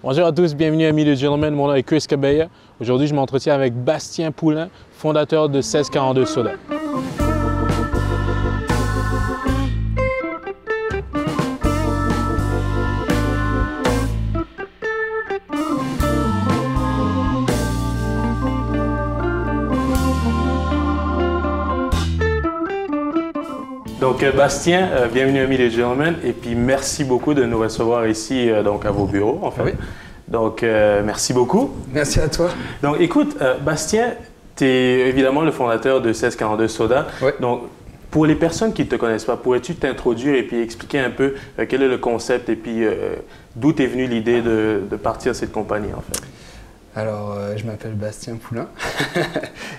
Bonjour à tous, bienvenue à Amis de Gentlemen, mon nom est Chris Cabella. Aujourd'hui, je m'entretiens avec Bastien Poulin, fondateur de 1642 Soda. Donc Bastien, bienvenue Amis de Gentlemen et puis merci beaucoup de nous recevoir ici donc à vos bureaux en fait. Oui. Donc merci beaucoup. Merci à toi. Donc écoute, Bastien, tu es évidemment le fondateur de 1642 Soda. Oui. Donc pour les personnes qui ne te connaissent pas, pourrais-tu t'introduire et puis expliquer un peu quel est le concept et puis d'où t'es venue l'idée de partir cette compagnie en fait? Alors, je m'appelle Bastien Poulin,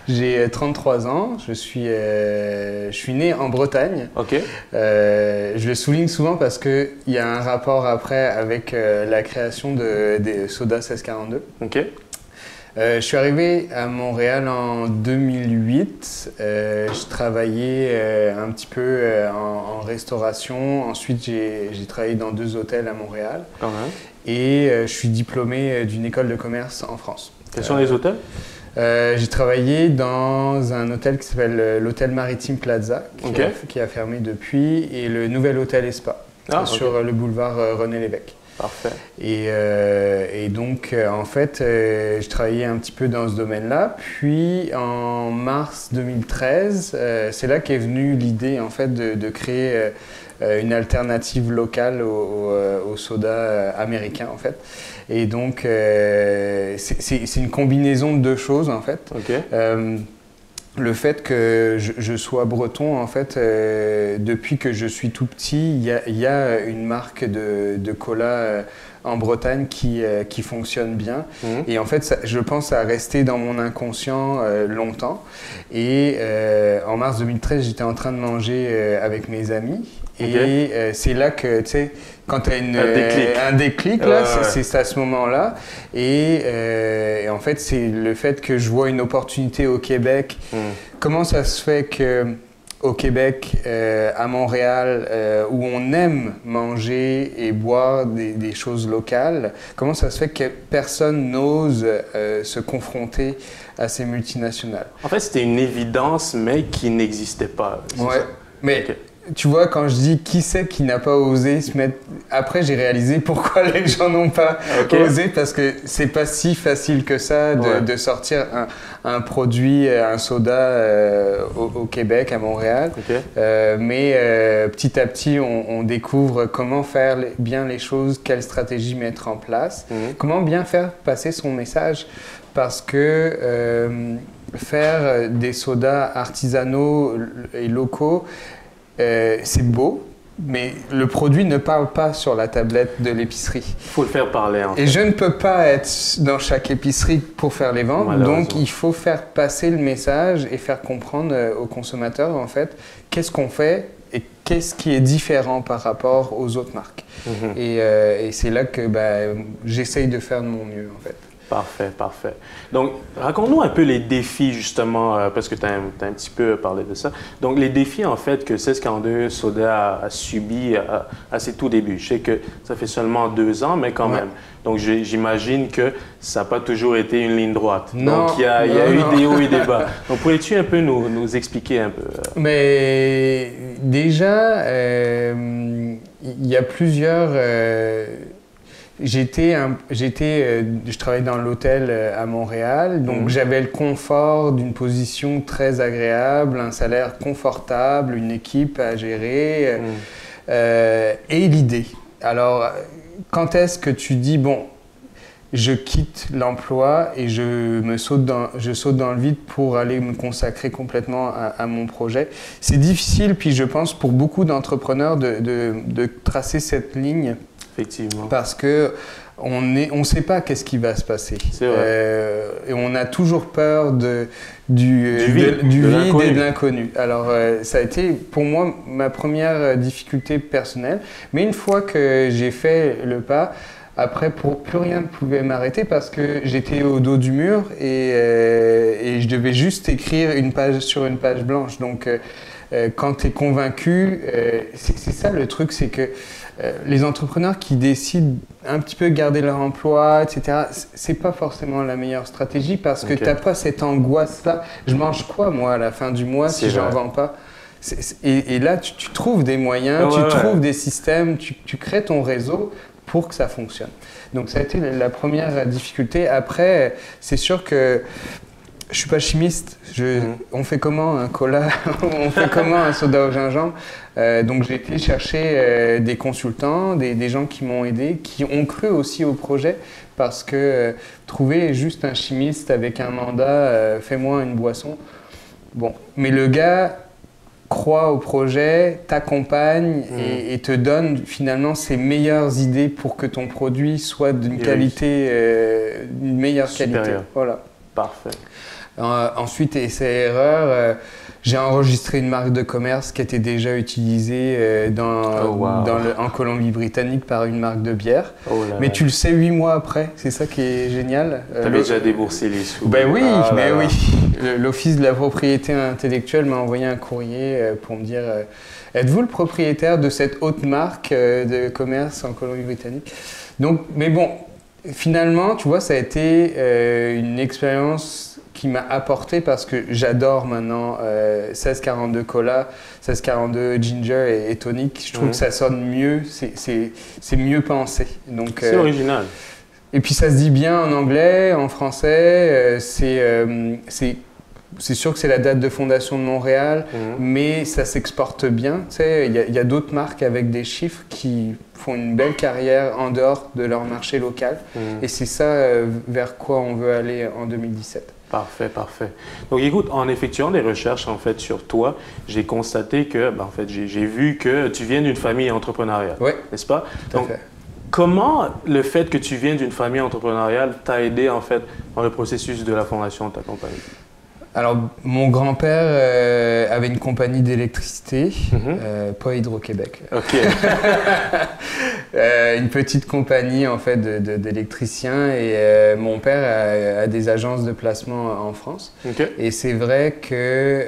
j'ai 33 ans, je suis né en Bretagne. Ok. Je le souligne souvent parce qu'il y a un rapport après avec la création des Soda 1642. Ok. Je suis arrivé à Montréal en 2008. Je travaillais un petit peu en restauration. Ensuite, j'ai travaillé dans 2 hôtels à Montréal. Quand même. Et je suis diplômé d'une école de commerce en France. Quels sont les hôtels? J'ai travaillé dans un hôtel qui s'appelle l'Hôtel Maritime Plaza, qui a fermé depuis, et le nouvel hôtel Espa, sur le boulevard René Lévesque. Parfait. Et donc, en fait, je travaillais un petit peu dans ce domaine-là. Puis, en mars 2013, c'est là qu'est venue l'idée, en fait, de créer une alternative locale au soda américain, en fait. Et donc, c'est une combinaison de 2 choses, en fait. Ok. Le fait que je sois breton, en fait, depuis que je suis tout petit, il y a une marque de cola en Bretagne qui fonctionne bien. Et en fait, je pense à rester dans mon inconscient longtemps. Et en mars 2013, j'étais en train de manger avec mes amis. Et c'est là que, tu sais, quand tu as un déclic là, c'est à ce moment-là. Et en fait, c'est le fait que je vois une opportunité au Québec. Comment ça se fait qu'au Québec, à Montréal, où on aime manger et boire des choses locales, comment ça se fait que personne n'ose se confronter à ces multinationales? En fait, c'était une évidence, mais qui n'existait pas. Ouais, mais... Tu vois, quand je dis qui c'est qui n'a pas osé se mettre... Après, j'ai réalisé pourquoi les gens n'ont pas osé, parce que c'est pas si facile que ça de sortir un produit, un soda au Québec, à Montréal. Mais petit à petit, on découvre comment faire bien les choses, quelle stratégie mettre en place, comment bien faire passer son message, parce que faire des sodas artisanaux et locaux, c'est beau, mais le produit ne parle pas sur la tablette de l'épicerie. Il faut le faire parler. En fait. Et je ne peux pas être dans chaque épicerie pour faire les ventes, donc il faut faire passer le message et faire comprendre aux consommateurs, en fait, qu'est-ce qu'on fait et qu'est-ce qui est différent par rapport aux autres marques. Et c'est là que j'essaye de faire de mon mieux, en fait. Parfait, parfait. Donc, raconte-nous un peu les défis, justement, parce que tu as un petit peu parlé de ça. Donc, les défis, en fait, que 1642 Soda a subi à ses tout débuts. Je sais que ça fait seulement 2 ans, mais quand même. Donc, j'imagine que ça n'a pas toujours été une ligne droite. Non, donc, il y a eu des hauts et des bas. Donc, pourrais-tu un peu nous expliquer un peu? Mais déjà, il y a plusieurs... Je travaillais dans l'hôtel à Montréal, donc j'avais le confort d'une position très agréable, un salaire confortable, une équipe à gérer et l'idée. Alors, quand est-ce que tu dis, bon, je quitte l'emploi et je saute dans le vide pour aller me consacrer complètement à mon projet? C'est difficile, puis je pense pour beaucoup d'entrepreneurs de tracer cette ligne. Effectivement. Parce que on sait pas qu'est-ce qui va se passer. C'est vrai. Et on a toujours peur du vide et de l'inconnu. Alors, ça a été pour moi ma première difficulté personnelle. Mais une fois que j'ai fait le pas, Après, plus rien ne pouvait m'arrêter parce que j'étais au dos du mur et je devais juste écrire une page sur une page blanche. Donc, quand tu es convaincu, c'est ça le truc, c'est que les entrepreneurs qui décident un petit peu de garder leur emploi, etc., c'est pas forcément la meilleure stratégie parce que t'as pas cette angoisse-là. Je mange quoi, moi, à la fin du mois si j'en vends pas? Et là, tu trouves des moyens, tu trouves des systèmes, tu crées ton réseau pour que ça fonctionne. Donc ça a été la première difficulté. Après, c'est sûr que je suis pas chimiste. On fait comment un cola? On fait comment un soda au gingembre? Donc j'ai été chercher des consultants, des gens qui m'ont aidé, qui ont cru aussi au projet, parce que trouver juste un chimiste avec un mandat, fais-moi une boisson. Bon, mais le gars croit au projet, t'accompagne et te donne finalement ses meilleures idées pour que ton produit soit d'une qualité, d'une meilleure qualité. Voilà. Parfait. Ensuite, essai-erreur, j'ai enregistré une marque de commerce qui était déjà utilisée en Colombie-Britannique par une marque de bière. Mais tu le sais 8 mois après, c'est ça qui est génial. Tu avais déjà déboursé les sous. Ben oui, oui. L'Office de la propriété intellectuelle m'a envoyé un courrier pour me dire êtes-vous le propriétaire de cette haute marque de commerce en Colombie-Britannique? Donc, mais bon, finalement, tu vois, ça a été une expérience qui m'a apporté parce que j'adore maintenant 1642 Cola, 1642 Ginger et Tonic. Je trouve que ça sonne mieux, c'est mieux pensé. C'est original. Et puis ça se dit bien en anglais, en français. C'est sûr que c'est la date de fondation de Montréal, mais ça s'exporte bien. Tu sais, il y a d'autres marques avec des chiffres qui font une belle carrière en dehors de leur marché local. Et c'est ça vers quoi on veut aller en 2017. Parfait, parfait. Donc écoute, en effectuant des recherches en fait sur toi, j'ai constaté que, en fait, j'ai vu que tu viens d'une famille entrepreneuriale, n'est-ce pas? Tout à fait. Comment le fait que tu viens d'une famille entrepreneuriale t'a aidé en fait dans le processus de la fondation de ta compagnie? Alors, mon grand-père avait une compagnie d'électricité, pas Hydro-Québec. Ok. Une petite compagnie en fait d'électriciens et mon père a des agences de placement en France. Okay. Et c'est vrai que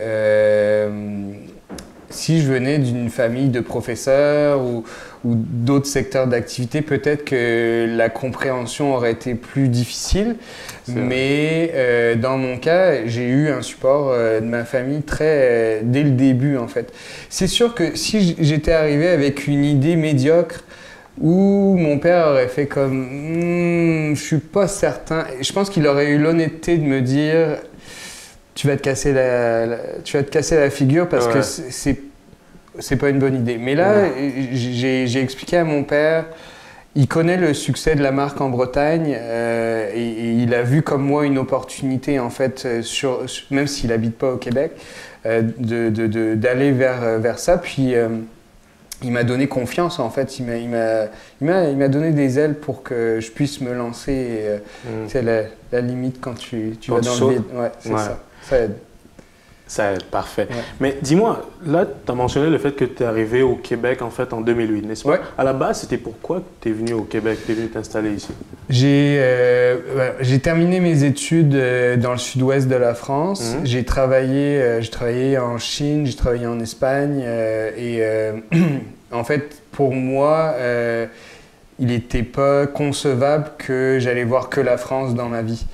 si je venais d'une famille de professeurs ou d'autres secteurs d'activité, peut-être que la compréhension aurait été plus difficile. Mais dans mon cas, j'ai eu un support de ma famille dès le début en fait. C'est sûr que si j'étais arrivé avec une idée médiocre où mon père aurait fait comme je suis pas certain, je pense qu'il aurait eu l'honnêteté de me dire tu vas te casser la figure parce que c'est pas une bonne idée. Mais là, j'ai expliqué à mon père, il connaît le succès de la marque en Bretagne et il a vu comme moi une opportunité en fait, même s'il habite pas au Québec, d'aller vers ça. Puis il m'a donné confiance en fait. Il m'a donné des ailes pour que je puisse me lancer. C'est la limite quand tu vas dans le vide. Ouais, c'est ça. Ça aide. Ça aide, parfait. Mais dis-moi, là, tu as mentionné le fait que tu es arrivé au Québec en fait en 2008, n'est-ce pas? À la base, c'était pourquoi tu es venu au Québec, tu es venu t'installer ici? J'ai terminé mes études dans le sud-ouest de la France. J'ai travaillé en Chine, j'ai travaillé en Espagne en fait, pour moi, il n'était pas concevable que j'allais voir que la France dans ma vie.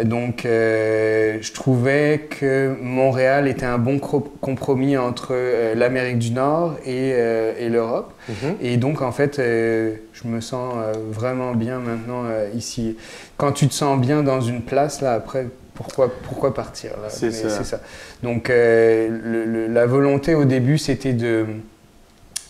Donc, je trouvais que Montréal était un bon compromis entre l'Amérique du Nord et l'Europe. Et donc, en fait, je me sens vraiment bien maintenant ici. Quand tu te sens bien dans une place, là, après, pourquoi partir là? C'est ça. Donc, la volonté au début, c'était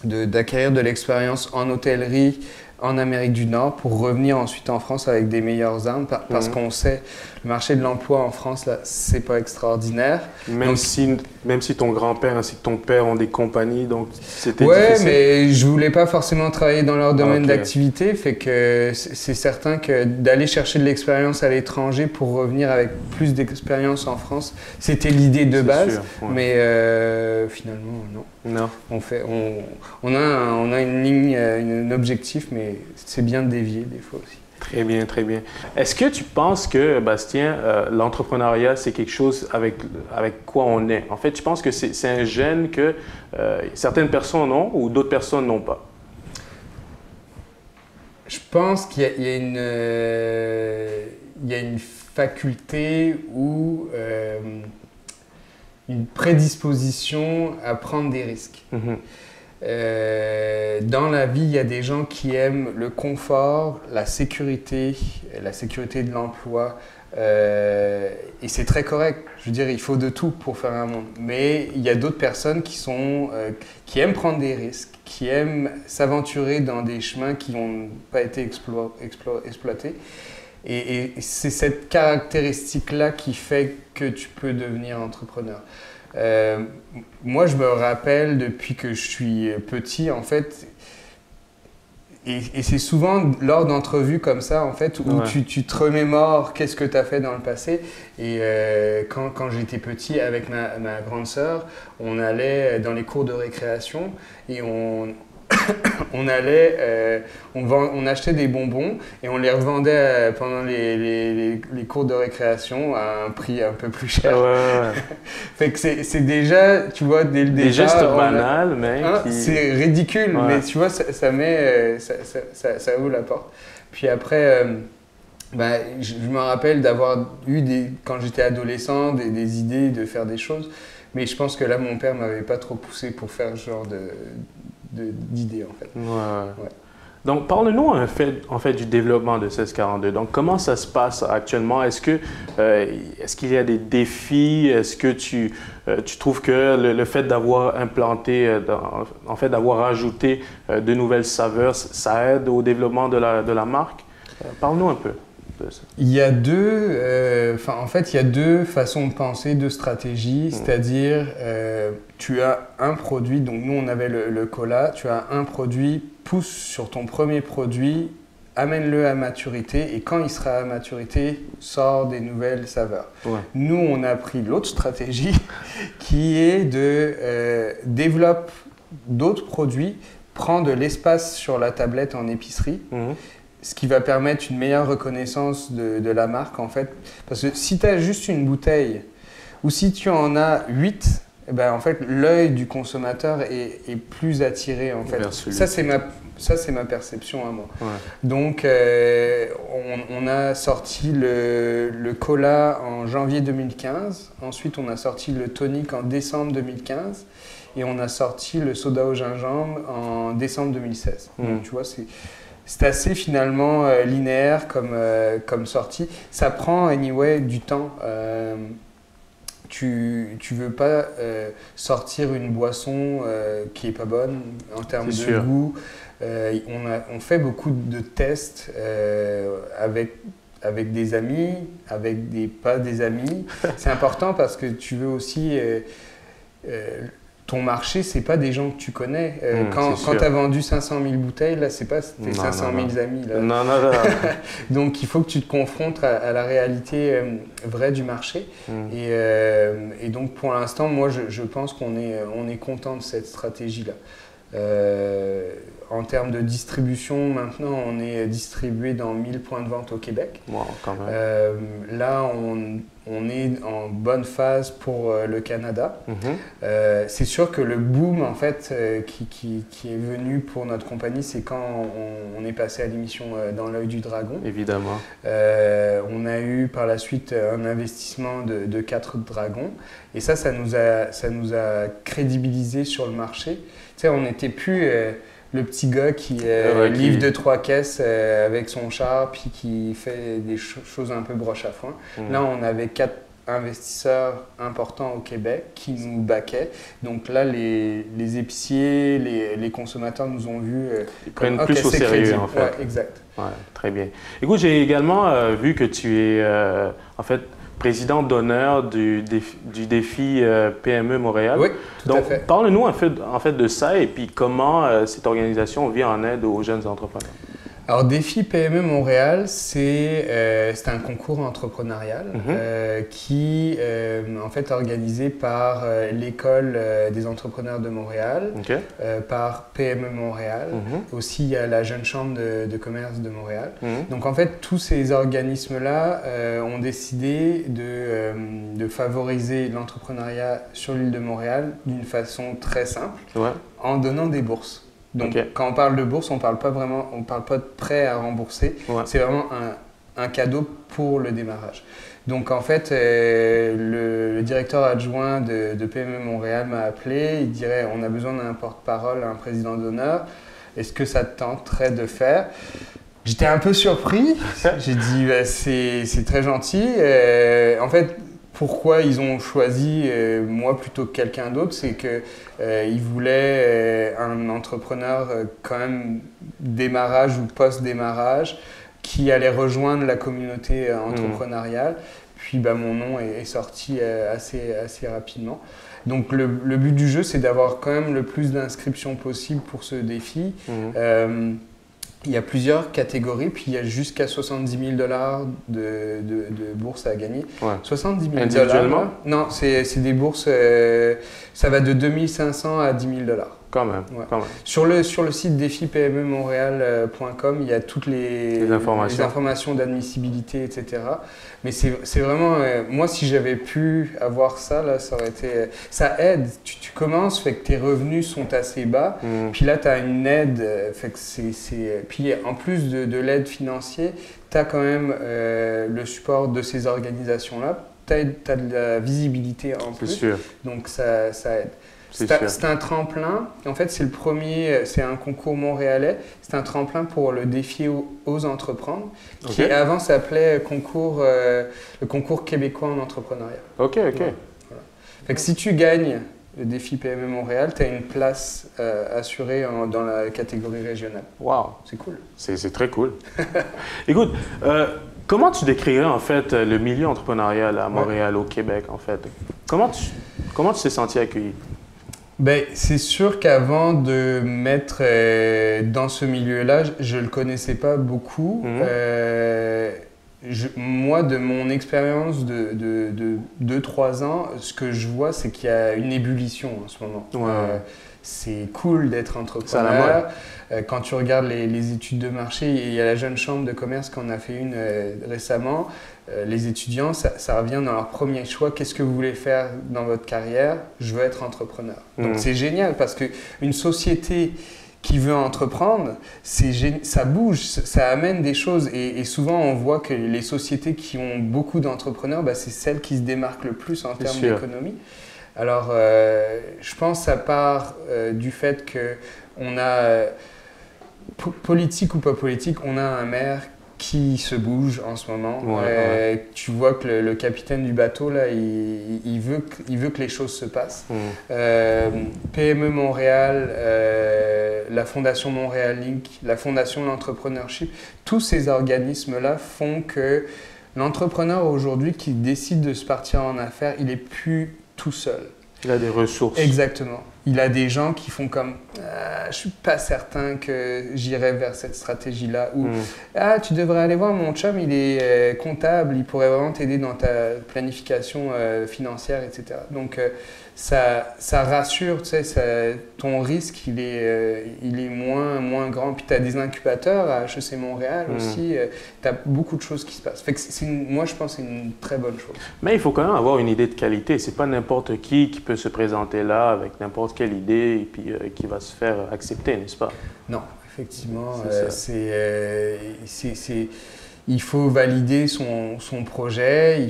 d'acquérir de l'expérience en hôtellerie, en Amérique du Nord pour revenir ensuite en France avec des meilleures armes parce qu'on sait le marché de l'emploi en France là c'est pas extraordinaire. Même si ton grand-père ainsi que ton père ont des compagnies donc c'était difficile. Mais je voulais pas forcément travailler dans leur domaine d'activité, fait que c'est certain que d'aller chercher de l'expérience à l'étranger pour revenir avec plus d'expérience en France, c'était l'idée de base, mais finalement non. On a une ligne, un objectif, mais mais c'est bien de dévier des fois aussi. Très bien, très bien. Est-ce que tu penses que, Bastien, l'entrepreneuriat, c'est quelque chose avec quoi on est? En fait, tu penses que c'est un gène que certaines personnes ont ou d'autres personnes n'ont pas? Je pense qu'il y a une faculté ou une prédisposition à prendre des risques. Dans la vie, il y a des gens qui aiment le confort, la sécurité de l'emploi, et c'est très correct. Je veux dire, il faut de tout pour faire un monde. Mais il y a d'autres personnes qui aiment prendre des risques, qui aiment s'aventurer dans des chemins qui n'ont pas été exploités. Et c'est cette caractéristique-là qui fait que tu peux devenir entrepreneur. Moi, je me rappelle depuis que je suis petit, en fait, et c'est souvent lors d'entrevues comme ça, en fait, où tu te remémores qu'est-ce que tu as fait dans le passé. Et quand j'étais petit, avec ma grande sœur, on allait dans les cours de récréation et on achetait des bonbons et on les revendait pendant les cours de récréation à un prix un peu plus cher. Fait que c'est déjà, tu vois, dès le départ... Des gestes banals, mais c'est ridicule, mais tu vois, ça ouvre la porte. Puis après, je me rappelle d'avoir eu, quand j'étais adolescent, des idées de faire des choses, mais je pense que là, mon père ne m'avait pas trop poussé pour faire ce genre d'idées, en fait. Ouais. Donc, parle-nous en fait du développement de 1642. Donc, comment ça se passe actuellement? Est-ce qu'il y a des défis? Est-ce que tu trouves que le fait d'avoir implanté, en fait, d'avoir ajouté de nouvelles saveurs, ça aide au développement de la marque? Parle-nous un peu de ça. Il y a deux façons de penser, deux stratégies, c'est-à-dire tu as un produit, donc nous on avait le cola, tu as un produit, pousse sur ton premier produit, amène-le à maturité et quand il sera à maturité, sors des nouvelles saveurs. Nous on a pris l'autre stratégie qui est de développer d'autres produits, prends de l'espace sur la tablette en épicerie. Ce qui va permettre une meilleure reconnaissance de la marque, en fait. Parce que si tu as juste une bouteille, ou si tu en as 8, eh ben, en fait, l'œil du consommateur est plus attiré, en fait. Ça, c'est ma perception à moi. Donc, on a sorti le cola en janvier 2015. Ensuite, on a sorti le tonic en décembre 2015. Et on a sorti le soda au gingembre en décembre 2016. Donc, tu vois, c'est assez finalement linéaire comme sortie. Ça prend anyway du temps. Tu veux pas sortir une boisson qui est pas bonne en termes de goût. On fait beaucoup de tests avec des amis, avec pas des amis. C'est important parce que tu veux aussi... ton marché, c'est pas des gens que tu connais. Quand tu as vendu 500 000 bouteilles, là, c'est pas tes 500 000 amis. Là. Non. Donc, il faut que tu te confrontes à la réalité vraie du marché. Et donc, pour l'instant, moi, je pense qu'on est content de cette stratégie-là. En termes de distribution, maintenant, on est distribué dans 1000 points de vente au Québec. Wow, quand même. Là, on est en bonne phase pour le Canada. C'est sûr que le boom, en fait, qui est venu pour notre compagnie, c'est quand on est passé à l'émission Dans l'œil du dragon. Évidemment. On a eu par la suite un investissement de 4 dragons. Et ça nous a crédibilisé sur le marché. Tu sais, on n'était plus... le petit gars qui livre 2-3 caisses avec son char puis qui fait des choses un peu broche à foin. Là, on avait 4 investisseurs importants au Québec qui nous backaient. Donc là, les épiciers, les consommateurs nous ont vus ils prennent plus au sérieux, crédible. En fait. Ouais, exact. Ouais, très bien. Écoute, j'ai également vu que tu es en fait président d'honneur du défi PME Montréal. Oui, tout à fait. Donc, parle-nous en fait de ça et puis comment cette organisation vient en aide aux jeunes entrepreneurs. Alors, Défi PME Montréal, c'est un concours entrepreneurial qui en fait organisé par l'école des entrepreneurs de Montréal, par PME Montréal. Aussi, il y a la Jeune Chambre de commerce de Montréal. Donc, en fait, tous ces organismes-là ont décidé de favoriser l'entrepreneuriat sur l'île de Montréal d'une façon très simple, en donnant des bourses. Donc, quand on parle de bourse, on ne parle pas de prêt à rembourser. C'est vraiment un cadeau pour le démarrage. Donc, en fait, le directeur adjoint de PME Montréal m'a appelé. Il dirait, on a besoin d'un porte-parole, un président d'honneur. Est-ce que ça te tenterait de faire? J'étais un peu surpris. J'ai dit, c'est très gentil. En fait, pourquoi ils ont choisi moi plutôt que quelqu'un d'autre, c'est qu'ils voulaient un entrepreneur quand même démarrage ou post-démarrage qui allait rejoindre la communauté entrepreneuriale. Puis mon nom est sorti assez rapidement. Donc le but du jeu, c'est d'avoir quand même le plus d'inscriptions possible pour ce défi. Il y a plusieurs catégories, puis il y a jusqu'à 70 000 $ de bourses à gagner. 70 000 $. Individuellement? Non, c'est des bourses, ça va de 2 500 à 10 000 $. Quand même, quand même. Sur le site défipmemontréal.com, il y a toutes les informations d'admissibilité, etc. Mais c'est vraiment, moi si j'avais pu avoir ça, là, ça aurait été, ça aide. Tu commences, fait que tes revenus sont assez bas, puis là tu as une aide, fait que puis en plus de l'aide financière, tu as quand même le support de ces organisations-là, tu as de la visibilité en plus, sûr. Donc ça aide. C'est un tremplin, en fait c'est un concours montréalais, c'est un tremplin pour le défi Ose entreprendre, qui avant s'appelait le concours québécois en entrepreneuriat. Voilà. Fait que si tu gagnes le défi PME Montréal, tu as une place assurée dans la catégorie régionale. Wow! C'est cool. C'est très cool. Écoute, comment tu décrirais en fait le milieu entrepreneurial à Montréal, au Québec en fait? Comment tu t'es senti accueilli? C'est sûr qu'avant de mettre dans ce milieu-là, je ne le connaissais pas beaucoup. Moi, de mon expérience de 2-3 ans, ce que je vois, c'est qu'il y a une ébullition en ce moment. C'est cool d'être entrepreneur. Quand tu regardes les études de marché, il y a la Jeune Chambre de commerce qui en a fait une récemment. Les étudiants, ça revient dans leur premier choix. Qu'est-ce que vous voulez faire dans votre carrière? Je veux être entrepreneur. Donc c'est génial parce qu'une société qui veut entreprendre, ça bouge, ça amène des choses. Et souvent, on voit que les sociétés qui ont beaucoup d'entrepreneurs, c'est celles qui se démarquent le plus en termes d'économie. Alors, je pense que ça part du fait qu'on a, politique ou pas politique, on a un maire qui se bouge en ce moment. Tu vois que le capitaine du bateau, là, il veut que les choses se passent. PME Montréal, la Fondation Montréal Link, la Fondation de l'Entrepreneurship, tous ces organismes-là font que l'entrepreneur aujourd'hui qui décide de se partir en affaires, il n'est plus tout seul. Il a des ressources. Exactement. Il a des gens qui font comme je ne suis pas certain que j'irai vers cette stratégie-là. Ou tu devrais aller voir mon chum, il est comptable, il pourrait vraiment t'aider dans ta planification financière, etc. Donc ça rassure, tu sais, ton risque il est moins grand. Puis tu as des incubateurs à HEC Montréal aussi, tu as beaucoup de choses qui se passent. Fait que moi je pense que c'est une très bonne chose. Mais il faut quand même avoir une idée de qualité. C'est pas n'importe qui peut se présenter là avec n'importe quelle idée et puis qui va se faire accepter, n'est-ce pas? Non, effectivement, il faut valider son projet,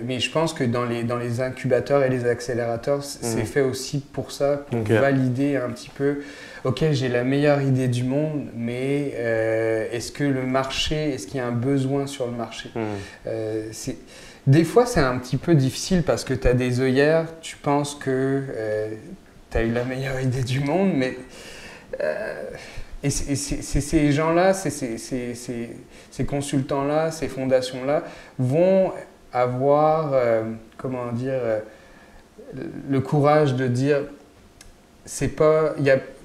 mais je pense que dans les incubateurs et les accélérateurs, c'est fait aussi pour ça, pour valider un petit peu, ok, j'ai la meilleure idée du monde, mais est-ce qu'il y a un besoin sur le marché? Des fois, c'est un petit peu difficile parce que tu as des œillères, tu penses que tu as eu la meilleure idée du monde, mais et ces gens-là, ces consultants-là, ces fondations-là vont avoir, le courage de dire,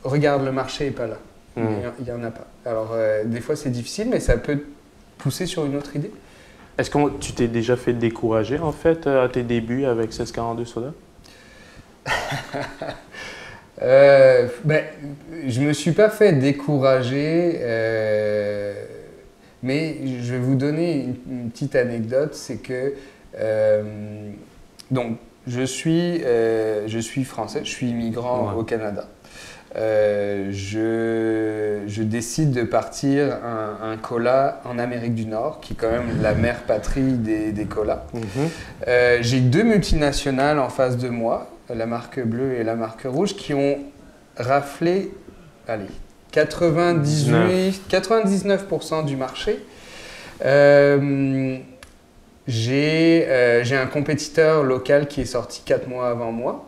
regarde, le marché n'est pas là. mais il n'y en a pas. Alors, des fois, c'est difficile, mais ça peut pousser sur une autre idée. Est-ce que tu t'es déjà fait décourager, en fait, à tes débuts avec 1642 Soda? Ben, je me suis pas fait décourager, mais je vais vous donner une petite anecdote, c'est que donc je suis français, je suis immigrant au Canada. Je décide de partir un cola en Amérique du Nord, qui est quand même la mère patrie des colas. J'ai 2 multinationales en face de moi, la marque bleue et la marque rouge, qui ont raflé 99% du marché. J'ai un compétiteur local qui est sorti 4 mois avant moi.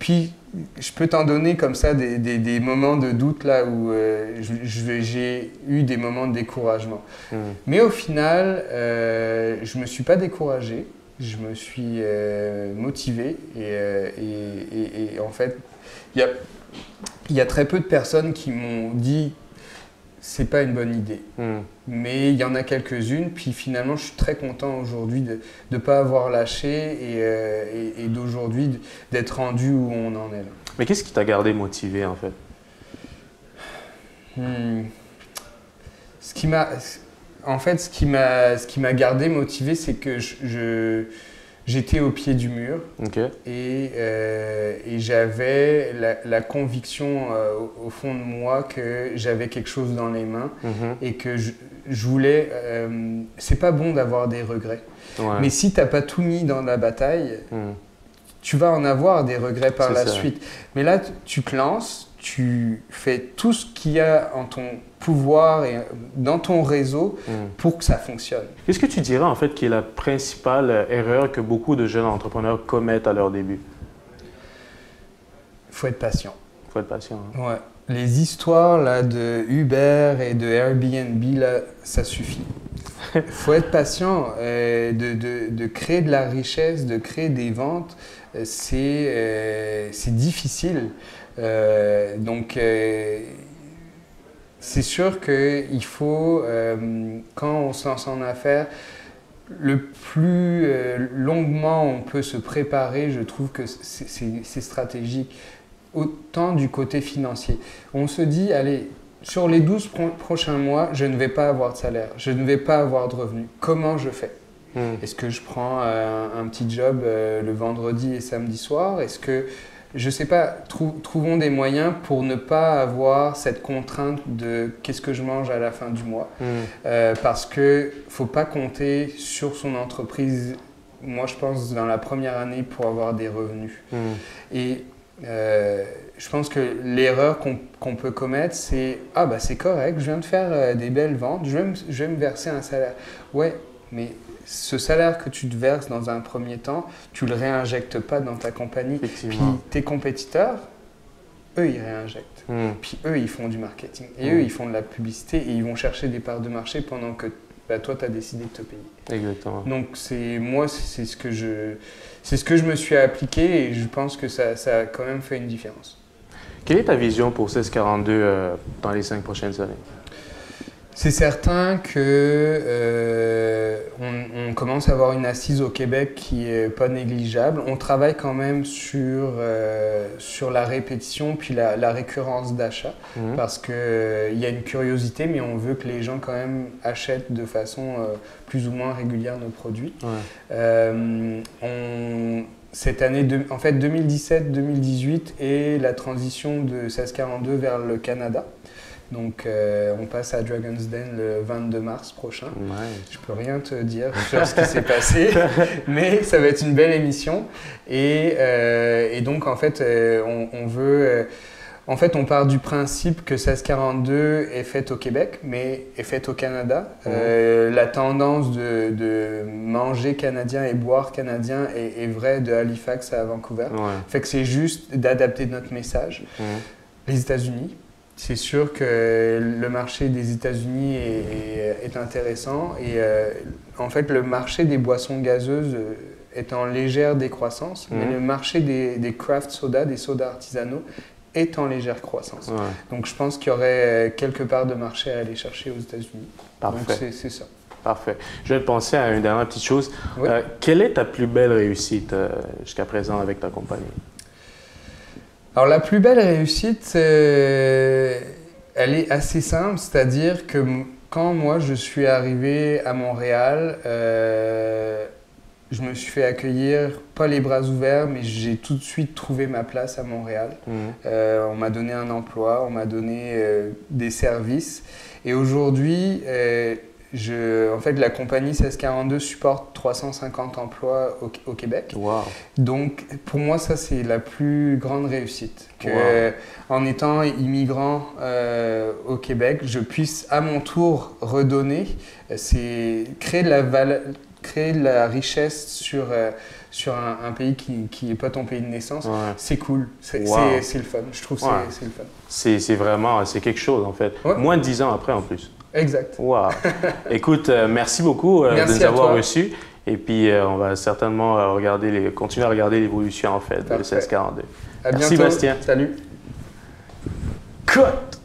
Puis, je peux t'en donner comme ça des moments de doute là où j'ai eu des moments de découragement. Mais au final, je ne me suis pas découragé. Je me suis motivé et en fait, il y a très peu de personnes qui m'ont dit c'est pas une bonne idée. Mais il y en a quelques-unes, puis finalement je suis très content aujourd'hui de ne pas avoir lâché et d'aujourd'hui d'être rendu où on en est là. Mais qu'est-ce qui t'a gardé motivé en fait? Ce qui m'a gardé motivé, c'est que j'étais au pied du mur et j'avais la conviction au fond de moi que j'avais quelque chose dans les mains et que je voulais. C'est pas bon d'avoir des regrets, mais si t'as pas tout mis dans la bataille, tu vas en avoir des regrets par la suite. Mais là, tu te lances. Tu fais tout ce qu'il y a en ton pouvoir et dans ton réseau pour que ça fonctionne. Qu'est-ce que tu dirais en fait qui est la principale erreur que beaucoup de jeunes entrepreneurs commettent à leur début? Il faut être patient. Il faut être patient. Hein? Ouais. Les histoires là, de Uber et de Airbnb, là, ça suffit. Il faut être patient. De créer de la richesse, de créer des ventes, c'est difficile. Donc, c'est sûr qu'il faut, quand on se lance en affaires, le plus longuement on peut se préparer, je trouve que c'est stratégique, autant du côté financier. On se dit, allez, sur les 12 prochains mois, je ne vais pas avoir de salaire, je ne vais pas avoir de revenus. Comment je fais ? Est-ce que je prends un petit job le vendredi et samedi soir ? Est-ce que je ne sais pas, trouvons des moyens pour ne pas avoir cette contrainte de qu'est-ce que je mange à la fin du mois. Parce qu'il ne faut pas compter sur son entreprise, moi je pense, dans la première année pour avoir des revenus. Et je pense que l'erreur qu'on peut commettre, c'est « Ah bah c'est correct, je viens de faire des belles ventes, je vais me verser un salaire. » Ouais, mais ce salaire que tu te verses dans un premier temps, tu ne le réinjectes pas dans ta compagnie. Puis tes compétiteurs, eux, ils réinjectent. Puis eux, ils font du marketing. Et eux, ils font de la publicité et ils vont chercher des parts de marché pendant que toi, tu as décidé de te payer. Exactement. Donc, c'est ce que je me suis appliqué et je pense que ça a quand même fait une différence. Quelle est ta vision pour 1642 dans les 5 prochaines années? C'est certain que on commence à avoir une assise au Québec qui est pas négligeable. On travaille quand même sur la répétition puis la récurrence d'achat parce que il y a une curiosité, mais on veut que les gens quand même achètent de façon plus ou moins régulière nos produits. Cette année, en fait 2017-2018 est la transition de 1642 vers le Canada. Donc, on passe à Dragon's Den le 22 mars prochain. Je peux rien te dire sur ce qui s'est passé, mais ça va être une belle émission. Et donc, en fait, on veut... en fait, on part du principe que 1642 est faite au Québec, mais est faite au Canada. La tendance de manger canadien et boire canadien est vraie de Halifax à Vancouver. Fait que c'est juste d'adapter notre message. Les États-Unis. C'est sûr que le marché des États-Unis est intéressant et en fait le marché des boissons gazeuses est en légère décroissance, mais le marché des craft soda, des sodas artisanaux, est en légère croissance. Ouais. Donc je pense qu'il y aurait quelque part de marché à aller chercher aux États-Unis. Parfait. Donc c'est ça. Parfait. Je vais te penser à une dernière petite chose. Oui. Quelle est ta plus belle réussite jusqu'à présent avec ta compagnie? Alors la plus belle réussite, elle est assez simple, c'est-à-dire que quand moi je suis arrivé à Montréal, je me suis fait accueillir, pas les bras ouverts, mais j'ai tout de suite trouvé ma place à Montréal. On m'a donné un emploi, on m'a donné des services. Et aujourd'hui, en fait, la compagnie 1642 supporte 350 emplois au Québec. Wow. Donc, pour moi, ça, c'est la plus grande réussite. Que, Wow. en étant immigrant au Québec, je puisse à mon tour redonner, c'est créer de la richesse sur un pays qui n'est pas ton pays de naissance. Ouais. C'est cool, c'est Wow. le fun. Je trouve que Ouais. c'est le fun. C'est vraiment, c'est quelque chose en fait. Ouais. Moins de 10 ans après en plus. Exact. Wow. Écoute, merci beaucoup de Merci nous à avoir toi. reçus. Et puis, on va certainement continuer à regarder l'évolution en fait de Parfait. 1642. À Merci bientôt. Bastien. Salut. Cut!